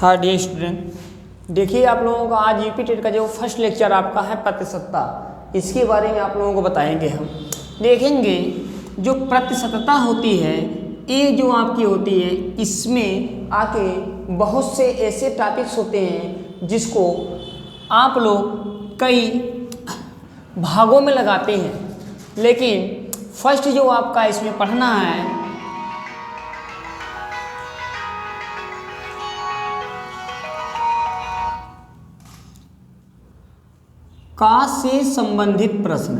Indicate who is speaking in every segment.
Speaker 1: हाँ dear student, देखिए आप लोगों का आज यूपी टेट का जो फर्स्ट लेक्चर आपका है प्रतिशतता, इसके बारे में आप लोगों को बताएंगे। हम देखेंगे जो प्रतिशतता होती है ये जो आपकी होती है, इसमें आके बहुत से ऐसे टॉपिक्स होते हैं जिसको आप लोग कई भागों में लगाते हैं, लेकिन फर्स्ट जो आपका इसमें पढ़ना है का से संबंधित प्रश्न।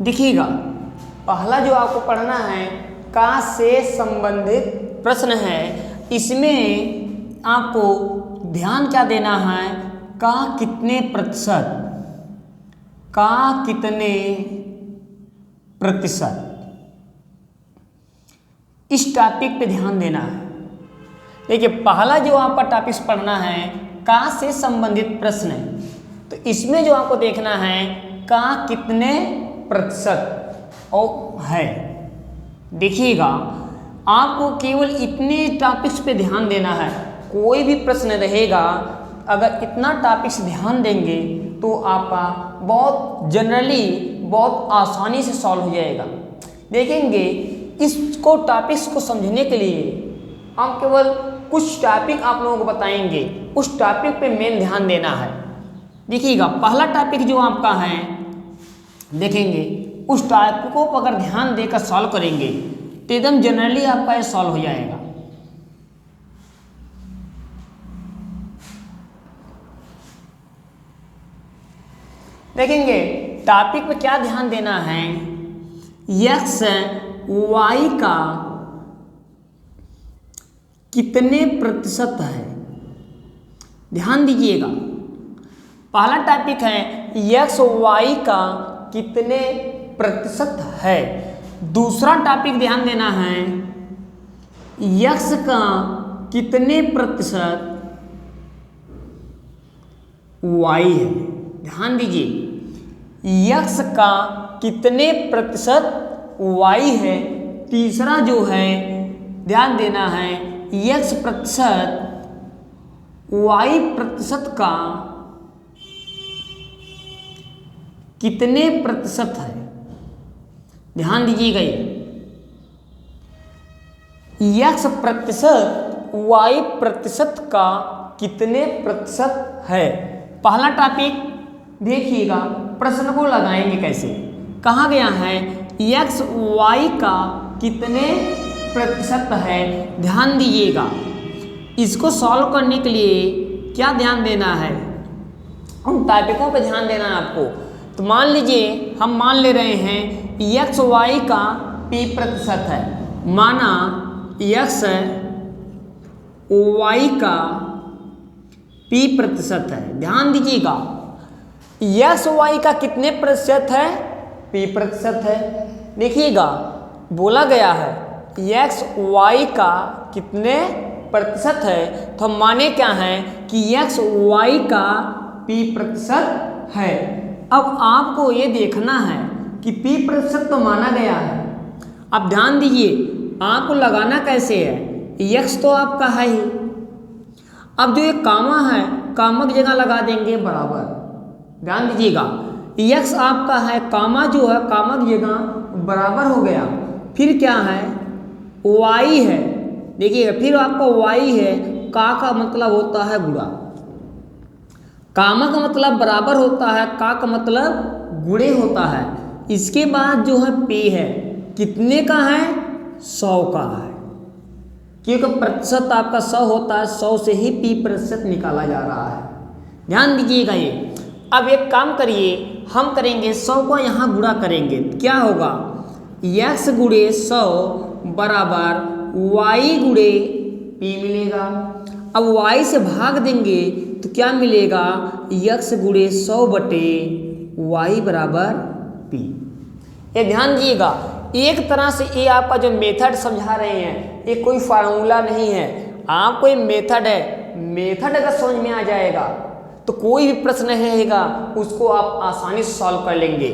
Speaker 1: देखिएगा, पहला जो आपको पढ़ना है का से संबंधित प्रश्न है। इसमें आपको ध्यान क्या देना है, का कितने प्रतिशत, का कितने प्रतिशत, इस टॉपिक पे ध्यान देना है। देखिए पहला जो आपका टॉपिक पढ़ना है का से संबंधित प्रश्न है, तो इसमें जो आपको देखना है का कितने प्रतिशत और है। देखिएगा आपको केवल इतने टॉपिक्स पे ध्यान देना है। कोई भी प्रश्न रहेगा, अगर इतना टॉपिक्स ध्यान देंगे तो आपका बहुत जनरली बहुत आसानी से सॉल्व हो जाएगा। देखेंगे इसको टॉपिक्स को समझने के लिए हम केवल कुछ टॉपिक आप लोगों को बताएंगे, उस टॉपिक पे मेन ध्यान देना है। देखिएगा पहला टॉपिक जो आपका है, देखेंगे उस टॉपिक को अगर ध्यान देकर सॉल्व करेंगे तो एकदम जनरली आपका ये सॉल्व हो जाएगा। देखेंगे टॉपिक पे क्या ध्यान देना है, एक्स वाई का कितने प्रतिशत है। ध्यान दीजिएगा पहला टॉपिक है एक्स वाई का कितने प्रतिशत है। दूसरा टॉपिक ध्यान देना है एक्स का कितने प्रतिशत वाई है। ध्यान दीजिए एक्स का कितने प्रतिशत वाई है। तीसरा जो है ध्यान देना है एक्स प्रतिशत वाई प्रतिशत का कितने प्रतिशत है। ध्यान दीजिएगा ये एक्स प्रतिशत वाई प्रतिशत का कितने प्रतिशत है। पहला टॉपिक देखिएगा, प्रश्न को लगाएंगे कैसे। कहा गया है एक्स वाई का कितने प्रतिशत है। ध्यान दीजिएगा इसको सॉल्व करने के लिए क्या ध्यान देना है, उन टॉपिकों पे ध्यान देना है आपको। तो मान लीजिए हम मान ले रहे हैं एक्स वाई का पी प्रतिशत है। माना एक्स वाई का पी प्रतिशत है। ध्यान दीजिएगा एक्स वाई का कितने प्रतिशत है, पी प्रतिशत है। देखिएगा बोला गया है एक्स वाई का कितने प्रतिशत है, तो हम माने क्या है कि एक्स वाई का पी प्रतिशत है। अब आपको ये देखना है कि पी प्रतिशत तो माना गया है। अब ध्यान दीजिए आपको लगाना कैसे है, एक्स तो आपका है ही। अब जो ये कामा है, कामा की जगह लगा देंगे बराबर। ध्यान दीजिएगा एक्स आपका है, कामा जो है कामा की जगह बराबर हो गया। फिर क्या है वाई है। देखिएगा फिर आपका वाई है, का मतलब होता है गुणा, कामा का मतलब बराबर होता है, का मतलब गुणे होता है। इसके बाद जो है पे है, कितने का है, 100 का है, क्योंकि प्रतिशत आपका 100 होता है, 100 से ही पी प्रतिशत निकाला जा रहा है। ध्यान दीजिएगा ये। अब एक काम करिए, हम करेंगे 100 को यहाँ गुणा करेंगे, क्या होगा एक्स गुणे 100 बराबर वाई गुणे पी मिलेगा। अब वाई से भाग देंगे तो क्या मिलेगा, एक्स गुणे 100 बटे वाई बराबर पी। ये ध्यान दीजिएगा, एक तरह से ये आपका जो मेथड समझा रहे हैं, ये कोई फार्मूला नहीं है, आपको ये मेथड है। मेथड अगर समझ में आ जाएगा तो कोई भी प्रश्न रहेगा उसको आप आसानी से सॉल्व कर लेंगे।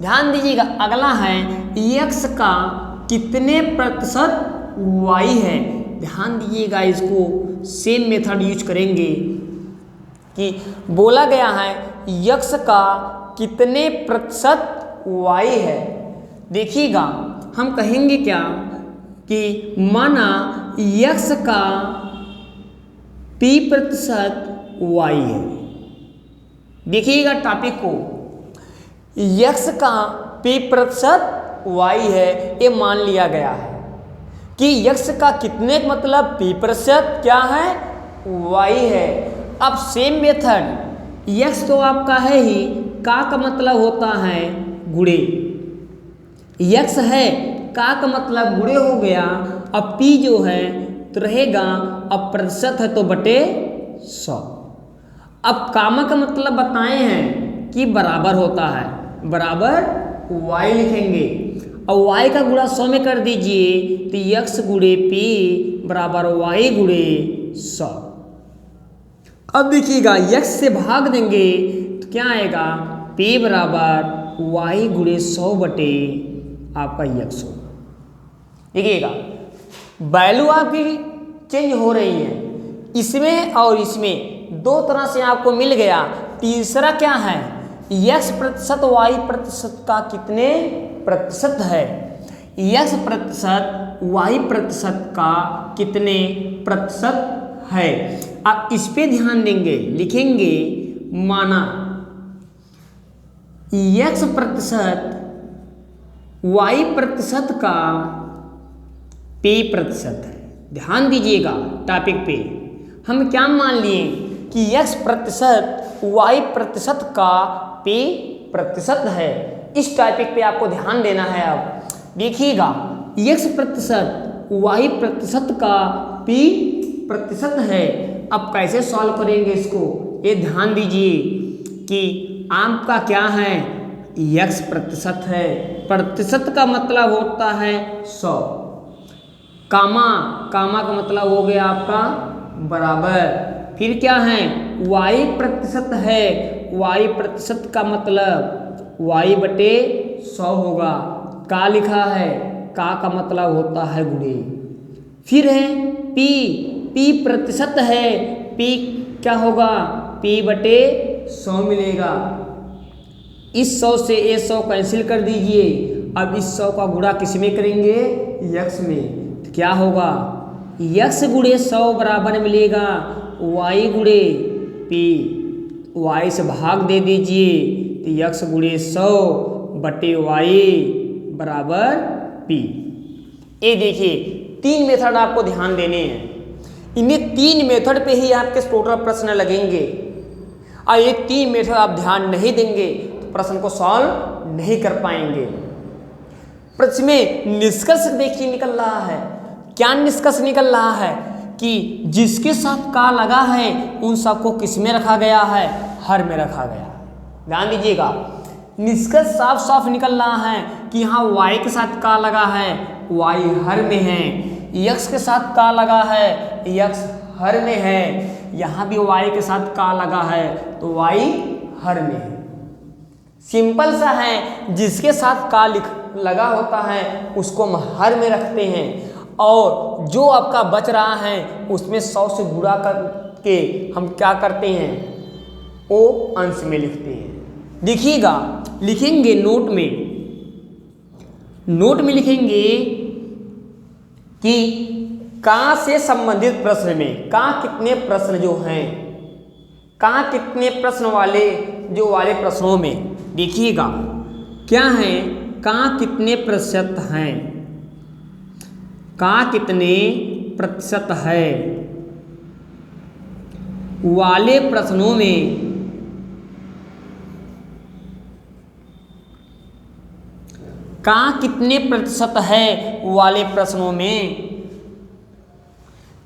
Speaker 1: ध्यान दीजिएगा, अगला है x का कितने प्रतिशत y है। ध्यान दीजिएगा, इसको सेम मेथड यूज करेंगे कि बोला गया है x का कितने प्रतिशत y है। देखिएगा, हम कहेंगे क्या कि माना x का p% y है। देखिएगा टॉपिक को, x का p% y है, ये मान लिया गया है कि x का कितने मतलब p% क्या है, y है। अब सेम मेथड, x तो आपका है ही, का मतलब होता है गुणे, x है का मतलब गुणे हो गया। अब p जो है तो रहेगा, अब प्रतिशत है तो बटे 100। अब कामा का मतलब बताए हैं कि बराबर होता है, बराबर y लिखेंगे और y का गुणा 100 में कर दीजिए तो x गुणे p बराबर y गुणे 100। अब देखिएगा, x से भाग देंगे तो क्या आएगा, p बराबर y गुणे 100 बटे आपका x होगा। देखिएगा, वैल्यू आपकी चेंज हो रही है, इसमें और इसमें दो तरह से आपको मिल गया। तीसरा क्या है, x प्रतिशत y प्रतिशत का कितने प्रतिशत है, x प्रतिशत y प्रतिशत का कितने प्रतिशत है। अब इस पे ध्यान देंगे, लिखेंगे माना x प्रतिशत y प्रतिशत का p% है। ध्यान दीजिएगा टॉपिक पे, हम क्या मान लिए कि x प्रतिशत y प्रतिशत का p% है। इस टॉपिक पे आपको ध्यान देना है। अब देखिएगा, x प्रतिशत y प्रतिशत का p% है। अब कैसे सॉल्व करेंगे इसको, ये ध्यान दीजिए कि आपका क्या है, x प्रतिशत है, प्रतिशत का मतलब होता है 100, कामा का मतलब हो गया आपका बराबर, फिर क्या है y प्रतिशत है, y प्रतिशत का मतलब y बटे 100 होगा। का लिखा है, का मतलब होता है गुणे, फिर है p प्रतिशत है, p क्या होगा, p बटे 100 मिलेगा। इस 100 से ये 100 कैंसिल कर दीजिए। अब इस 100 का गुणा किस में करेंगे, x में, तो क्या होगा, x गुणे 100 बराबर मिलेगा y गुणे p, y से भाग दे दीजिए तो x गुणे 100 बटे y बराबर p। ये देखिए, तीन मेथड आपको ध्यान देने हैं, इन्हें तीन मेथड पे ही आपके टोटल प्रश्न लगेंगे और ये तीन मेथड आप ध्यान नहीं देंगे तो प्रश्न को सॉल्व नहीं कर पाएंगे। प्रश्न में निष्कर्ष देखिए निकल रहा है, क्या निष्कर्ष निकल रहा है कि जिसके साथ का लगा है उन सबको किस में रखा गया है, हर में रखा गया। ध्यान दीजिएगा, निष्कर्ष साफ साफ निकल रहा है कि यहाँ y के साथ का लगा है, y हर में है, x के साथ का लगा है, x हर में है, यहाँ भी y के साथ का लगा है तो y हर में है। सिंपल सा है, जिसके साथ का लगा होता है उसको हम हर में रखते हैं और जो आपका बच रहा है उसमें 100 से गुणा करके हम क्या करते हैं, वो अंश में लिखते हैं। देखिएगा, लिखेंगे नोट में लिखेंगे कि का से संबंधित प्रश्न में का कितने प्रश्न जो हैं, का कितने प्रश्न वाले प्रश्नों में देखिएगा क्या है, का कितने प्रतिशत हैं, का कितने प्रतिशत है वाले प्रश्नों में का कितने प्रतिशत है वाले प्रश्नों में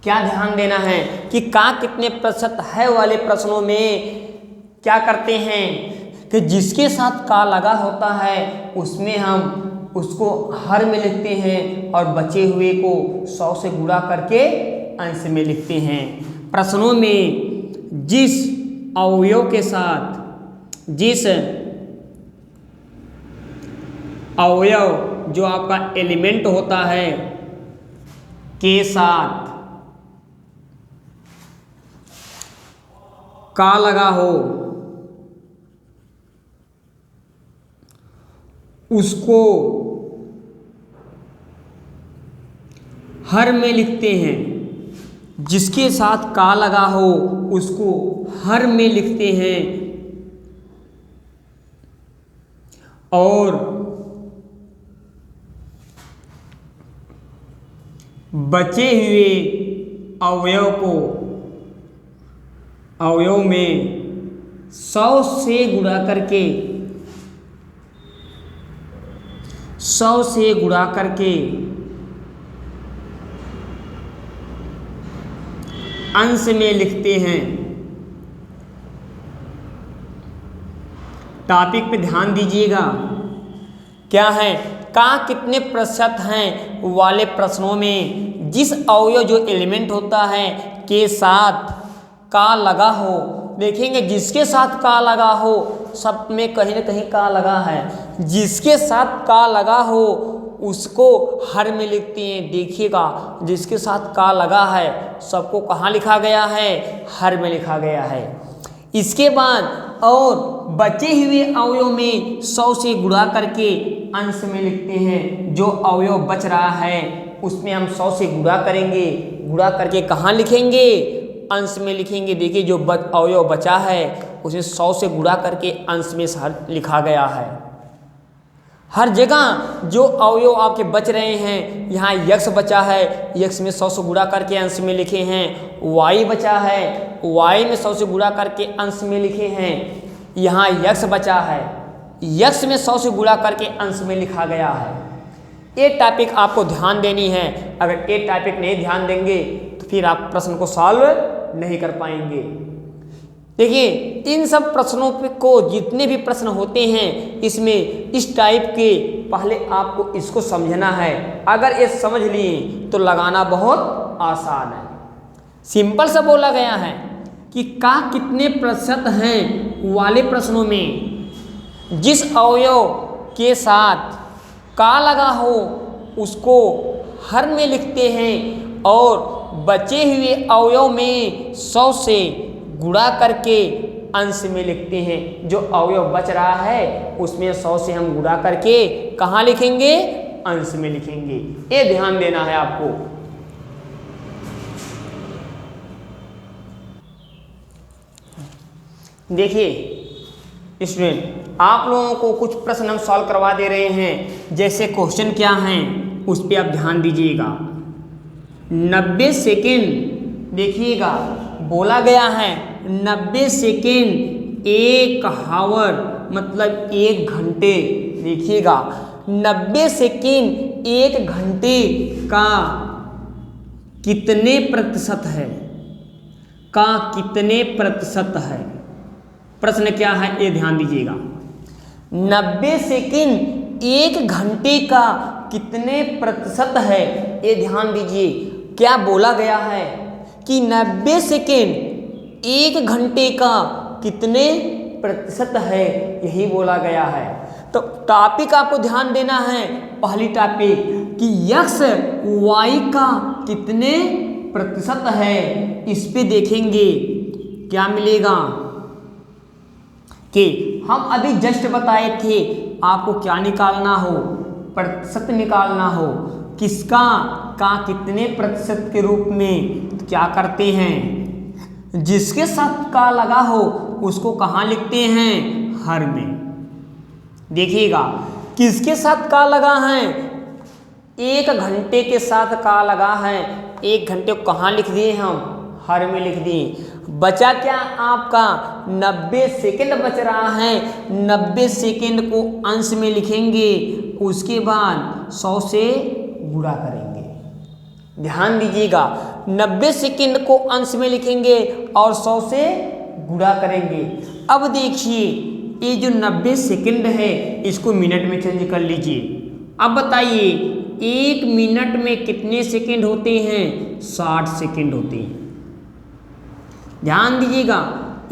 Speaker 1: क्या ध्यान देना है कि का कितने प्रतिशत है वाले प्रश्नों में क्या करते हैं कि जिसके साथ का लगा होता है उसमें हम उसको हर में लिखते हैं और बचे हुए को 100 से गुणा करके अंश में लिखते हैं। प्रश्नों में जिस अवयव के साथ जिस अवयव जो आपका एलिमेंट होता है के साथ का लगा हो उसको हर में लिखते हैं। जिसके साथ का लगा हो उसको हर में लिखते हैं और बचे हुए अवयव में 100 से गुणा करके अंश में लिखते हैं। टॉपिक पे ध्यान दीजिएगा। क्या है, का कितने प्रतिशत हैं वाले प्रश्नों में जिस अवयव जो एलिमेंट होता है के साथ का लगा हो, देखेंगे जिसके साथ का लगा हो सब में कहीं ना कहीं का लगा है। जिसके साथ का लगा हो उसको हर में लिखते हैं। देखिएगा जिसके साथ का लगा है सबको कहाँ लिखा गया है, हर में लिखा गया है। इसके बाद और बचे हुए अवयव में 100 से गुणा करके अंश में लिखते हैं। जो अवयव बच रहा है उसमें हम 100 से गुणा करेंगे, गुणा करके कहाँ लिखेंगे, अंश में लिखेंगे। देखिए जो अवयव बचा है उसे 100 से गुणा करके अंश में लिखा गया है। हर जगह जो अवयव आपके बच रहे हैं, यहाँ यक्स बचा है, यक्स में 100 से गुणा करके अंश में लिखे हैं। वाई बचा है, वाई में 100 से गुणा करके अंश में लिखे हैं। यहाँ यक्स बचा है, यक्स में 100 से गुणा करके अंश में लिखा गया है। ये टॉपिक आपको ध्यान देनी है। अगर ये टॉपिक नहीं ध्यान देंगे तो फिर आप प्रश्न को सॉल्व नहीं कर पाएंगे। देखिए इन सब प्रश्नों को जितने भी प्रश्न होते हैं इसमें इस टाइप के पहले आपको इसको समझना है। अगर ये समझ लिए तो लगाना बहुत आसान है। सिंपल सा बोला गया है कि का कितने प्रतिशत हैं वाले प्रश्नों में जिस अवयव के साथ का लगा हो उसको हर में लिखते हैं और बचे हुए अवयव में 100 से गुणा करके अंश में लिखते हैं। जो अवयव बच रहा है उसमें 100 से हम गुणा करके कहाँ लिखेंगे, अंश में लिखेंगे। ये ध्यान देना है आपको। देखिए स्टूडेंट, आप लोगों को कुछ प्रश्न हम सॉल्व करवा दे रहे हैं। जैसे क्वेश्चन क्या हैं उस पर आप ध्यान दीजिएगा। 90 सेकेंड, देखिएगा बोला गया है 90 सेकेंड 1 हावर मतलब 1 घंटे। देखिएगा 90 सेकेंड 1 घंटे का कितने प्रतिशत है, का कितने प्रतिशत है। प्रश्न क्या है ये ध्यान दीजिएगा। 90 सेकेंड 1 घंटे का कितने प्रतिशत है ये ध्यान दीजिए। क्या बोला गया है कि 90 सेकेंड 1 घंटे का कितने प्रतिशत है, यही बोला गया है। तो टॉपिक आपको ध्यान देना है। पहली टॉपिक कि यक्स वाई का कितने प्रतिशत है, इस पे देखेंगे क्या मिलेगा। कि हम अभी जस्ट बताए थे आपको क्या निकालना हो, प्रतिशत निकालना हो। किसका, का कितने प्रतिशत के रूप में तो क्या करते हैं, जिसके साथ का लगा हो उसको कहाँ लिखते हैं, हर में। देखिएगा किसके साथ का लगा है, 1 घंटे के साथ का लगा है। 1 घंटे को कहाँ लिख दिए हम, हर में लिख दिए। बचा क्या आपका 90 सेकेंड बच रहा है। 90 सेकेंड को अंश में लिखेंगे, उसके बाद 100 से गुणा करेंगे। ध्यान दीजिएगा 90 सेकेंड को अंश में लिखेंगे और 100 से गुणा करेंगे। अब देखिए ये जो 90 सेकेंड है इसको मिनट में चेंज कर लीजिए। अब बताइए 1 मिनट में कितने सेकेंड होते हैं, 60 सेकेंड होते हैं। ध्यान दीजिएगा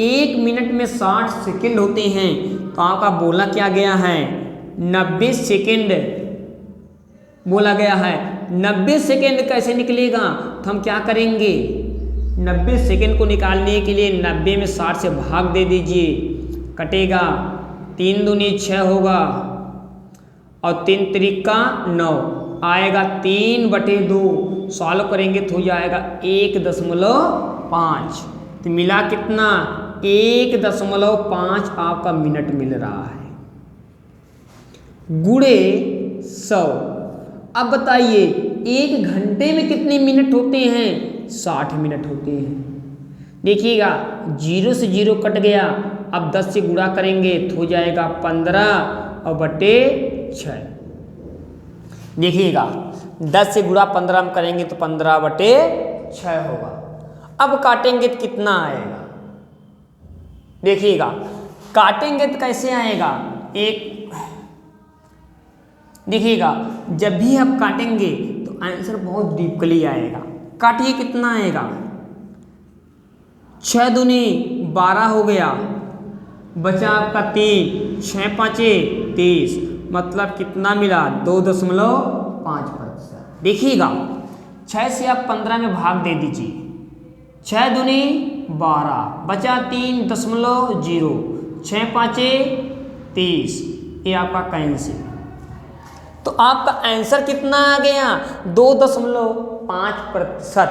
Speaker 1: 1 मिनट में 60 सेकेंड होते हैं। तो आपका बोला क्या गया है 90 सेकेंड बोला गया है। 90 सेकेंड कैसे निकलेगा, तो हम क्या करेंगे, 90 सेकेंड को निकालने के लिए 90 में 60 से भाग दे दीजिए, कटेगा 3 दूनी 6 होगा और 3 त्रिका 9 आएगा 3/2। सॉल्व करेंगे तो हो जाएगा 1.5। तो मिला कितना, 1.5 आपका मिनट मिल रहा है गुणे 100। अब बताइए 1 घंटे में कितने मिनट होते हैं, 60 मिनट होते हैं। देखिएगा 0 से 0 कट गया, अब 10 से गुणा करेंगे तो हो जाएगा 15 और बटे 6। देखिएगा 10 से गुणा 15 हम करेंगे तो 15/6 होगा। अब काटेंगे तो कितना आएगा, देखिएगा काटेंगे तो कैसे आएगा, एक देखिएगा जब भी आप काटेंगे तो आंसर बहुत डीपली आएगा। काटिए कितना आएगा, 6 दूनी 12 हो गया, बचा आपका 3, 6 पाँचे 30, मतलब कितना मिला 2.5%। देखिएगा 6 से आप 15 में भाग दे दीजिए, 6 दूनी 12, बचा 3.0, 6 पाँचे 30, ये आपका कैंसिल। तो आपका आंसर कितना आ गया, 2.5%।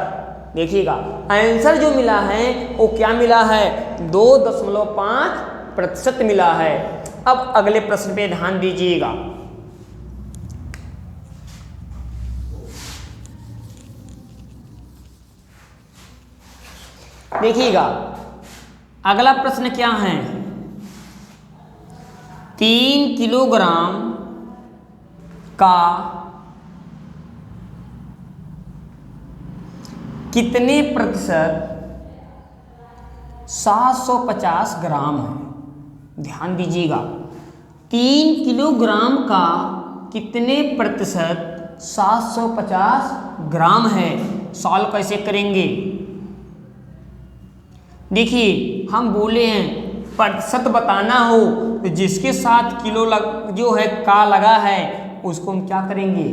Speaker 1: देखिएगा आंसर जो मिला है वो क्या मिला है, 2.5% मिला है। अब अगले प्रश्न पे ध्यान दीजिएगा। देखिएगा अगला प्रश्न क्या है, 3 किलोग्राम का कितने प्रतिशत 750 ग्राम है। ध्यान दीजिएगा 3 किलोग्राम का कितने प्रतिशत 750 ग्राम है। सॉल्व कैसे करेंगे, देखिए हम बोले हैं प्रतिशत बताना हो तो जिसके साथ किलो जो है का लगा है उसको हम क्या करेंगे,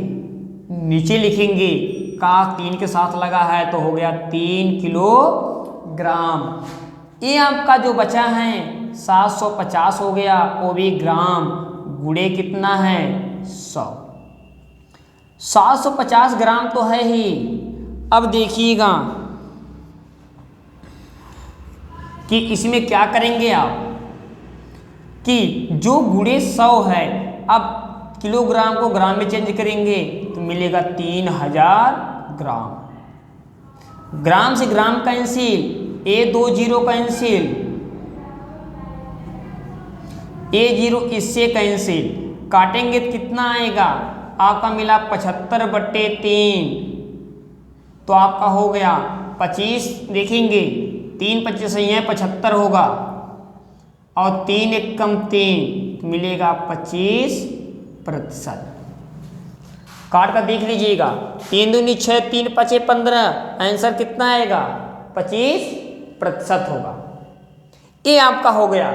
Speaker 1: नीचे लिखेंगे। का 3 के साथ लगा है तो हो गया 3 किलोग्राम। ये आपका जो बचा है 750 हो गया, वो भी ग्राम, गुणे कितना है 100। 750 ग्राम तो है ही। अब देखिएगा कि इसमें क्या करेंगे आप, कि जो गुणे 100 है, अब किलोग्राम को ग्राम में चेंज करेंगे तो मिलेगा 3000 ग्राम। ग्राम से ग्राम कैंसिल, ए 2 0 कैंसिल, ए 0 इससे कैंसिल, काटेंगे तो कितना आएगा, आपका मिला 75/3, तो आपका हो गया 25। देखेंगे 3 25 ही है 75 होगा, और 3 एकम 3 मिलेगा 25%। काट कर देख लीजिएगा, 3 दूनी 6, 3 5 15, आंसर कितना आएगा 25% होगा। ये आपका हो गया।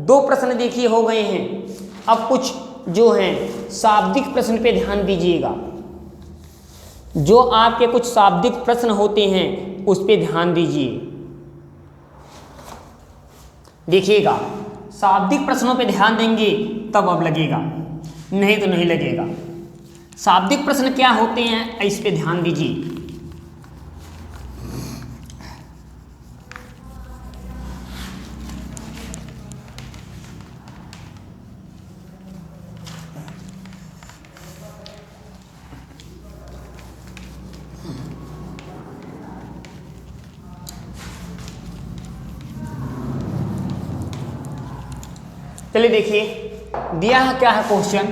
Speaker 1: 2 प्रश्न देखिए हो गए हैं। अब कुछ जो हैं शाब्दिक प्रश्न पे ध्यान दीजिएगा। जो आपके कुछ शाब्दिक प्रश्न होते हैं उस पे ध्यान दीजिए। देखिएगा शाब्दिक प्रश्नों पे ध्यान देंगे तब अब लगेगा, नहीं तो नहीं लगेगा। शाब्दिक प्रश्न क्या होते हैं इस पे ध्यान दीजिए। चलिए देखिए दिया है क्या है क्वेश्चन,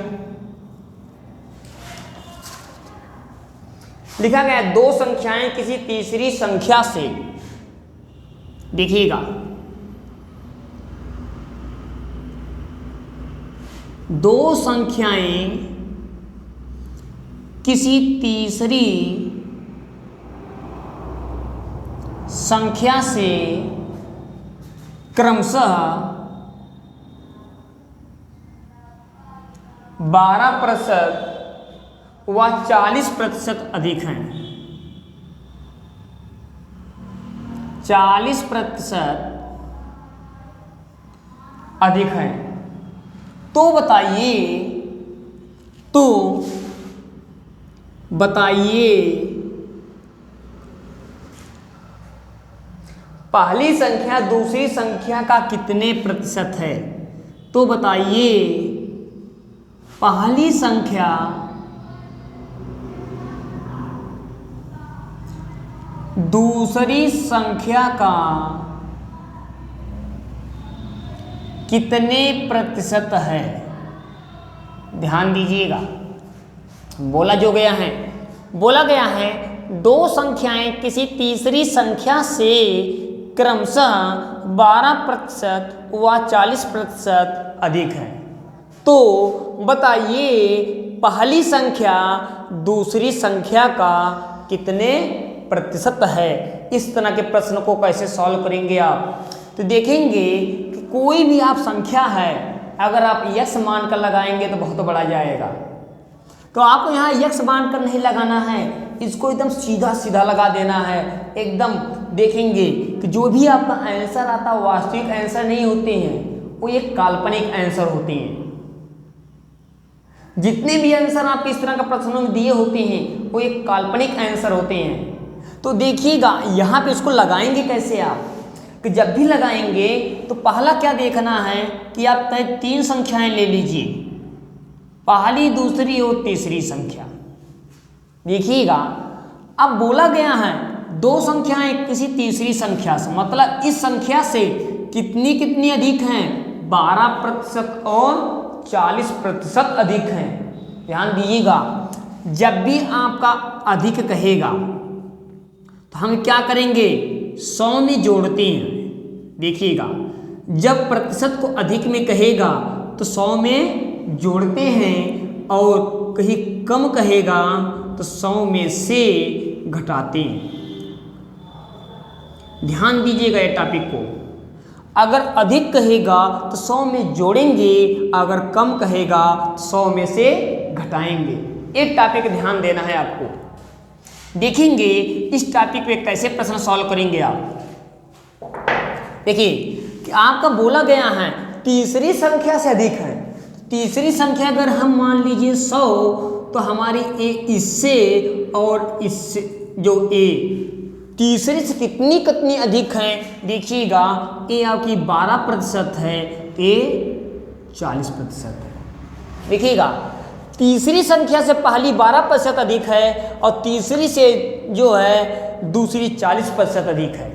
Speaker 1: लिखा गया है 2 संख्याएं किसी तीसरी संख्या से, देखिएगा 2 संख्याएं किसी तीसरी संख्या से क्रमशः 12% व 40% अधिक हैं, 40% अधिक है, तो बताइए पहली संख्या दूसरी संख्या का कितने प्रतिशत है। तो बताइए पहली संख्या दूसरी संख्या का कितने प्रतिशत है। ध्यान दीजिएगा, बोला गया है दो संख्याएं किसी तीसरी संख्या से क्रमशः 12% व 40% अधिक है। तो बताइए पहली संख्या दूसरी संख्या का कितने प्रतिशत है। इस तरह के प्रश्न को कैसे सॉल्व करेंगे आप, तो देखेंगे कि कोई भी आप संख्या है, अगर आप यक्स मानकर लगाएंगे तो बहुत बड़ा जाएगा। तो आपको यहाँ यक्स मानकर नहीं लगाना है, इसको एकदम सीधा सीधा लगा देना है। एकदम देखेंगे कि जो भी आपका आंसर आता है वास्तविक आंसर नहीं होते हैं, वो एक काल्पनिक आंसर होते हैं। जितने भी आंसर आप इस तरह का प्रश्नों में दिए होते हैं वो एक काल्पनिक आंसर होते हैं। तो देखिएगा यहाँ पे इसको लगाएंगे कैसे आप, कि जब भी लगाएंगे तो पहला क्या देखना है कि आप तय 3 संख्याएं ले लीजिए, पहली दूसरी और तीसरी संख्या। देखिएगा अब बोला गया है 2 संख्याएं किसी तीसरी संख्या से, मतलब इस संख्या से कितनी अधिक हैं, 12% और 40% अधिक हैं। ध्यान दीजिएगा, जब भी आपका अधिक कहेगा तो हम क्या करेंगे, 100 में जोड़ते हैं। देखिएगा जब प्रतिशत को अधिक में कहेगा तो 100 में जोड़ते हैं, और कहीं कम कहेगा तो 100 में से घटाते हैं। ध्यान दीजिएगा ये टॉपिक को, अगर अधिक कहेगा तो 100 में जोड़ेंगे, अगर कम कहेगा तो 100 में से घटाएंगे। एक टॉपिक ध्यान देना है आपको। देखेंगे इस टॉपिक पे कैसे प्रश्न सॉल्व करेंगे आप। देखिए कि आपका बोला गया है तीसरी संख्या से अधिक है। तीसरी संख्या अगर हम मान लीजिए 100, तो हमारी ए इससे और इससे जो ए तीसरे से कितनी अधिक है। देखिएगा ए आपकी 12% है, ए 40% है। देखिएगा तीसरी संख्या से पहली 12% अधिक है और तीसरी से जो है दूसरी 40% अधिक है।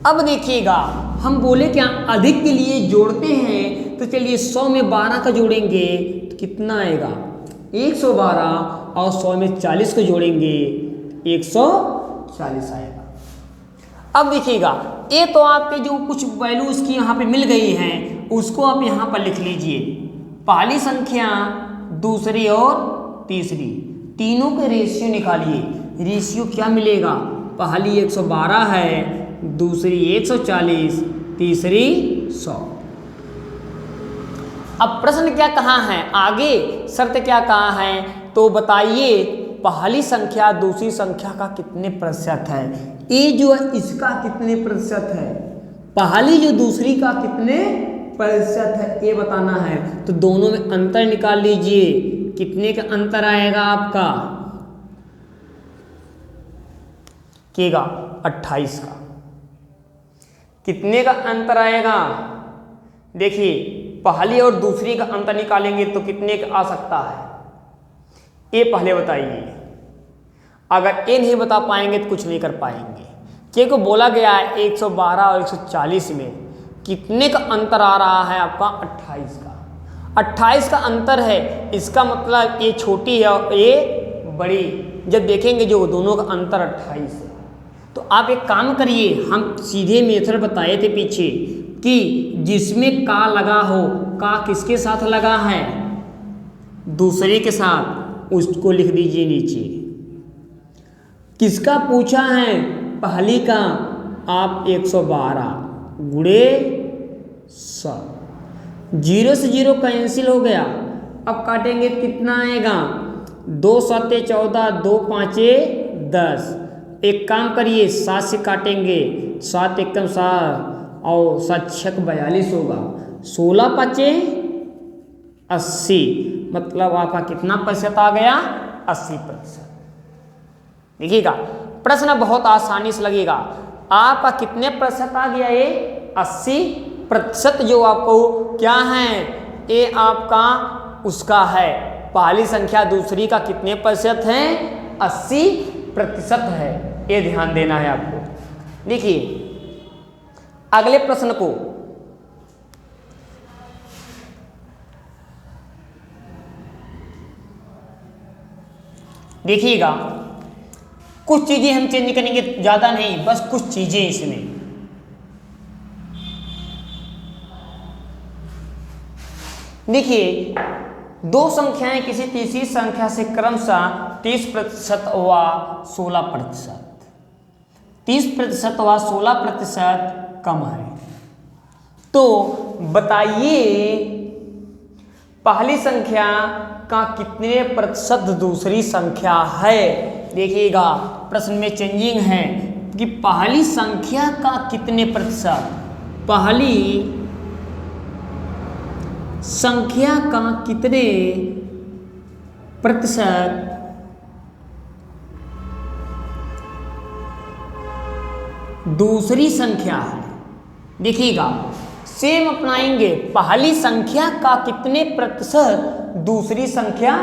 Speaker 1: अब देखिएगा हम बोले क्या अधिक के लिए जोड़ते हैं, तो चलिए 100 में 12 का जोड़ेंगे तो कितना आएगा, 112, और 100 में 40 को जोड़ेंगे 140 आएगा। अब देखिएगा ये तो आपके जो कुछ वैल्यू इसकी यहाँ पे मिल गई हैं, उसको आप यहाँ पर लिख लीजिए। पहली संख्या दूसरी और तीसरी तीनों के रेशियो निकालिए। रेशियो क्या मिलेगा, पहली 112 है, दूसरी 140, तीसरी 100। अब प्रश्न क्या कहा है, आगे शर्त क्या कहा है, तो बताइए पहली संख्या दूसरी संख्या का कितने प्रतिशत है। ये जो है इसका कितने प्रतिशत है, पहली जो दूसरी का कितने प्रतिशत है ये बताना है। तो दोनों में अंतर निकाल लीजिए, कितने का अंतर आएगा आपका, केगा 28 का। कितने का अंतर आएगा, देखिए पहली और दूसरी का अंतर निकालेंगे तो कितने का आ सकता है, ये पहले बताइए। अगर ये नहीं बता पाएंगे तो कुछ नहीं कर पाएंगे, क्योंकि बोला गया है 112 और 140 में कितने का अंतर आ रहा है आपका, 28 का। 28 का अंतर है, इसका मतलब ये छोटी है और ये बड़ी। जब देखेंगे जो दोनों का अंतर 28 है, तो आप एक काम करिए, हम सीधे मेथड बताए थे पीछे कि जिसमें का लगा हो, का किसके साथ लगा है, दूसरे के साथ, उसको लिख दीजिए नीचे। किसका पूछा है, पहली का, आप 112 गुणे 100, 0 से 0 कैंसिल हो गया, अब काटेंगे कितना आएगा, 2 सते 14, 2 पाँचे 10। एक काम करिए 7 से काटेंगे, 7 एकम 7 और 7 छक 42 होगा, 16 पाँचे 80, मतलब आपका कितना प्रतिशत आ गया, 80%। देखिएगा प्रश्न बहुत आसानी से लगेगा, आपका कितने प्रतिशत आ गया, ये 80%। जो आपको क्या है, ये आपका उसका है पहली संख्या दूसरी का कितने प्रतिशत है, 80% है, ये ध्यान देना है आपको। देखिए अगले प्रश्न को, देखिएगा कुछ चीजें हम चेंज करेंगे, ज्यादा नहीं, बस कुछ चीजें इसमें। देखिए दो संख्याएं किसी तीसरी संख्या से क्रमशः 30% व 16%, 30% व 16% कम है, तो बताइए पहली संख्या का कितने प्रतिशत दूसरी संख्या है। देखिएगा प्रश्न में चेंजिंग है कि पहली संख्या का कितने प्रतिशत, पहली संख्या का कितने प्रतिशत दूसरी संख्या है। देखिएगा सेम अपनाएंगे, पहली संख्या का कितने प्रतिशत दूसरी संख्या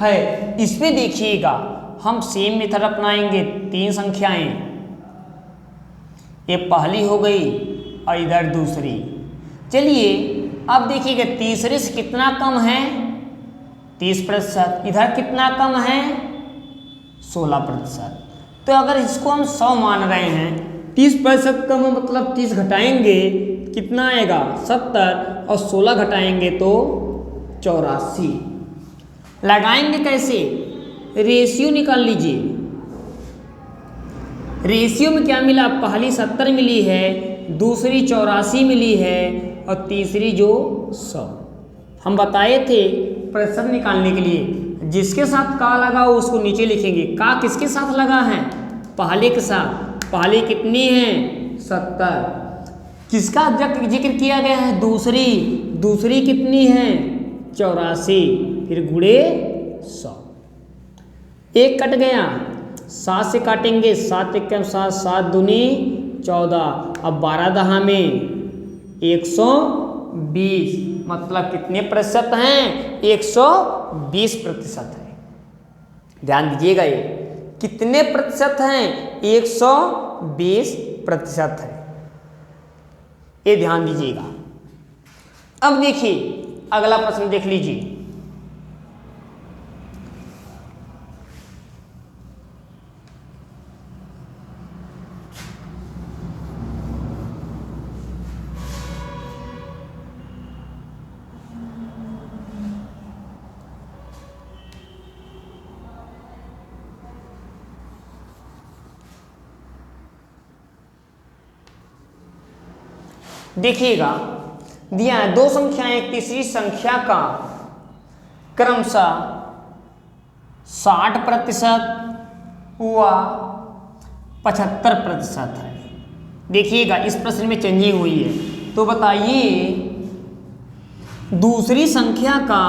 Speaker 1: है। इसमें देखिएगा हम सेम मेथड अपनाएंगे, 3 संख्याएं, ये पहली हो गई और इधर दूसरी। चलिए अब देखिएगा तीसरे से कितना कम है, 30%, इधर कितना कम है, 16%। तो अगर इसको हम 100 मान रहे हैं, 30% कम मतलब 30 घटाएंगे कितना आएगा, 70, और 16 घटाएंगे तो 84। लगाएंगे कैसे, रेशियो निकाल लीजिए। रेशियो में क्या मिला, पहली 70 मिली है, दूसरी 84 मिली है और तीसरी जो 100। हम बताए थे प्रतिशत निकालने के लिए जिसके साथ का लगा हो उसको नीचे लिखेंगे। का किसके साथ लगा है, पहले के साथ। पहले कितनी है, 70। किसका जिक्र किया गया है, दूसरी। दूसरी कितनी है, 84, फिर गुणे 100। एक कट गया, 7 से काटेंगे, 7 एकम 7, 7 दूनी 14, अब 12 दहा में 120, मतलब कितने प्रतिशत हैं, 120% है। ध्यान दीजिएगा ये कितने प्रतिशत हैं, 120% है, ये ध्यान दीजिएगा। अब देखिए अगला प्रश्न देख लीजिए। देखिएगा दिया है दो संख्याएं एक तीसरी संख्या का क्रमशः 60% व 75% है। देखिएगा इस प्रश्न में चेंजिंग हुई है, तो बताइए दूसरी संख्या का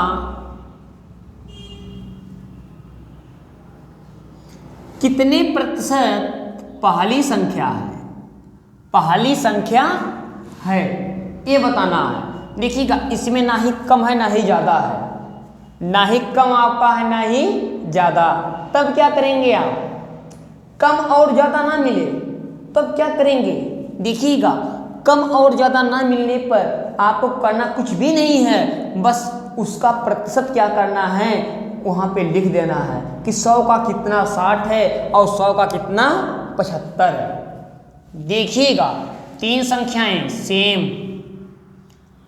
Speaker 1: कितने प्रतिशत पहली संख्या है, पहली संख्या है, ये बताना है। देखिएगा इसमें ना ही कम है ना ही ज़्यादा है, ना ही कम आपका है ना ही ज़्यादा। तब क्या करेंगे आप, कम और ज़्यादा ना मिले तब क्या करेंगे। देखिएगा कम और ज़्यादा ना मिलने पर आपको करना कुछ भी नहीं है, बस उसका प्रतिशत क्या करना है वहाँ पे लिख देना है कि 100 का कितना 60 है और 100 का कितना 75 है। देखिएगा 3 संख्याएं सेम,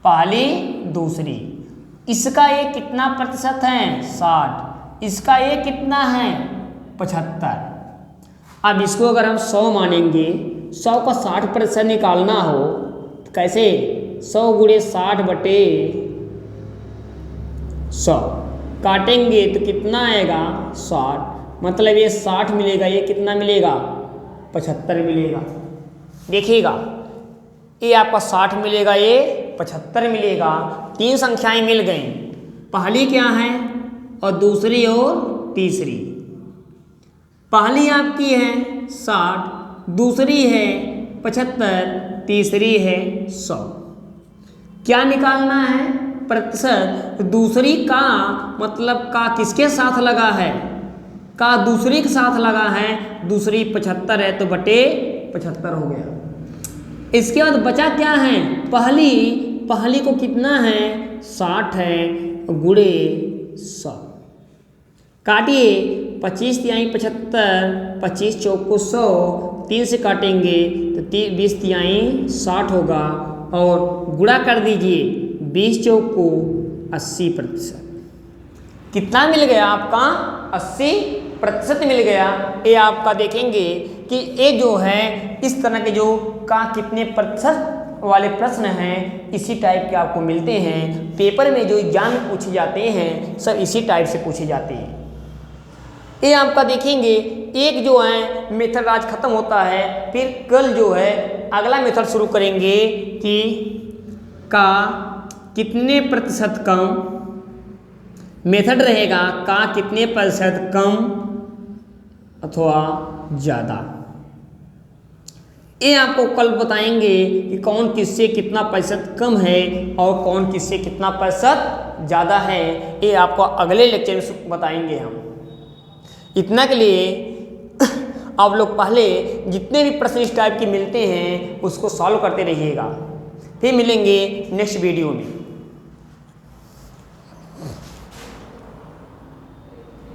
Speaker 1: पहली दूसरी, इसका ये कितना प्रतिशत है 60, इसका ये कितना है 75। अब इसको अगर हम 100 मानेंगे, 100 का 60% निकालना हो तो कैसे, 100 गुणे 60 बटे 100, काटेंगे तो कितना आएगा 60, मतलब ये 60 मिलेगा, ये कितना मिलेगा 75 मिलेगा। देखिएगा ये आपका 60 मिलेगा, ये 75 मिलेगा। 3 संख्याएं मिल गई, पहली क्या है और दूसरी और तीसरी। पहली आपकी है 60, दूसरी है 75, तीसरी है 100। क्या निकालना है प्रतिशत। दूसरी का मतलब का किसके साथ लगा है, का दूसरी के साथ लगा है, दूसरी 75 है तो बटे 75 हो गया। इसके बाद बचा क्या है, पहली को कितना है 60 है गुणे 100। काटिए 25 तिहाई 75, 25 चौक को 100, 3 से काटेंगे तो 20 तिहाई 60 होगा और गुणा कर दीजिए 20 चौक को 80%। कितना मिल गया आपका 80% मिल गया। ये आपका देखेंगे कि ये जो है इस तरह के जो का कितने प्रतिशत वाले प्रश्न हैं इसी टाइप के आपको मिलते हैं। पेपर में जो एग्जाम पूछे जाते हैं सब इसी टाइप से पूछे जाते हैं। ये आपका देखेंगे एक जो है मेथड आज खत्म होता है, फिर कल जो है अगला मेथड शुरू करेंगे कि का कितने प्रतिशत कम, मेथड रहेगा का कितने प्रतिशत कम अथवा ज़्यादा। ये आपको कल बताएंगे कि कौन किससे कितना प्रतिशत कम है और कौन किससे कितना प्रतिशत ज़्यादा है। ये आपको अगले लेक्चर में बताएंगे हम। इतना के लिए आप लोग पहले जितने भी प्रश्न इस टाइप के मिलते हैं उसको सॉल्व करते रहिएगा। फिर मिलेंगे नेक्स्ट वीडियो में।